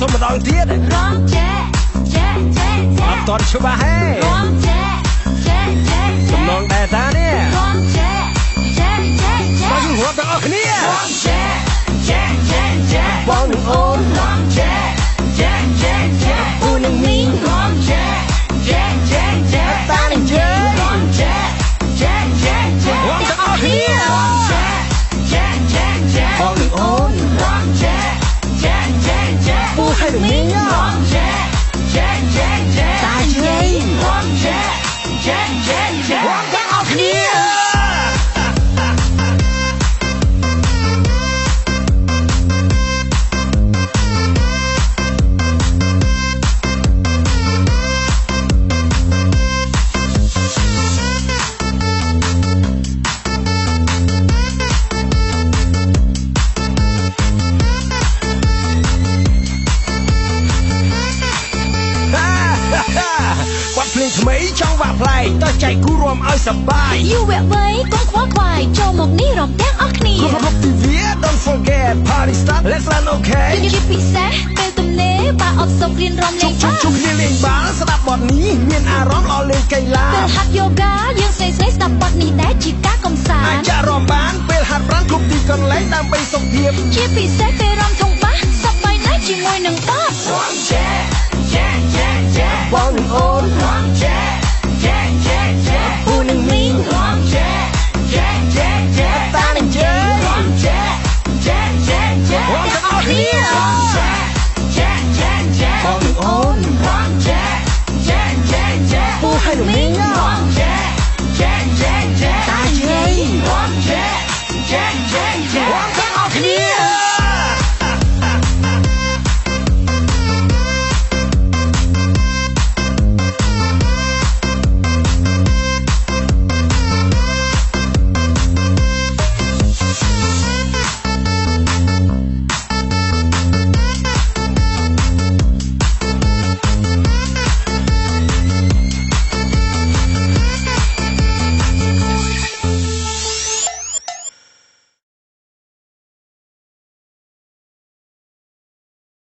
សុំម្ដងទៀតរំចែអត់តន់ច្បាស់ហេរំចែសំឡងដែរតានេះរំចែមកយើងរាប់ទាំងអស់គ្នារំចែបងនឹងអូនរំចែអូននឹងមីងរំចែតានឹងជើរំចែរាប់ទាំងអស់គ្នារំចែបងនឹងអូនរំចែពូឲ្យនឹងមីងរំចែតាជើរំចែរាប់ទាំងអស់គ្នាថ្មីចង់វាក់ប្លែកតើចែកគូរួមឲ្យសប្បាយយូវវ័យកុំខ្វល់ខ្វាយចូលមកនេះរំទាំងអស់គ្នាគ្រប់ពីវា Don't forget party start let's learn okay ជាពិសេសពេលទំនេរបើអត់សុខរៀនរំលេងជុំគ្នាលេងបាល់ស្ដាប់បទនេះមានអារម្មណ៍ល្អលេងកីឡាពេលហាត់យូហ្គាយើងស្នេហ៍ស្ដាប់បទនេះដែរជាការកម្សាន្តអាចរំបានពេលហាត់ប្រាណគ្រប់ទីកន្លែងដើម្បីសុខភាពជាពិសេសពេលរំធំបាសសប្បាយណាស់ជាមួយនឹងបទរំចែបងនឹងអូនរំចែ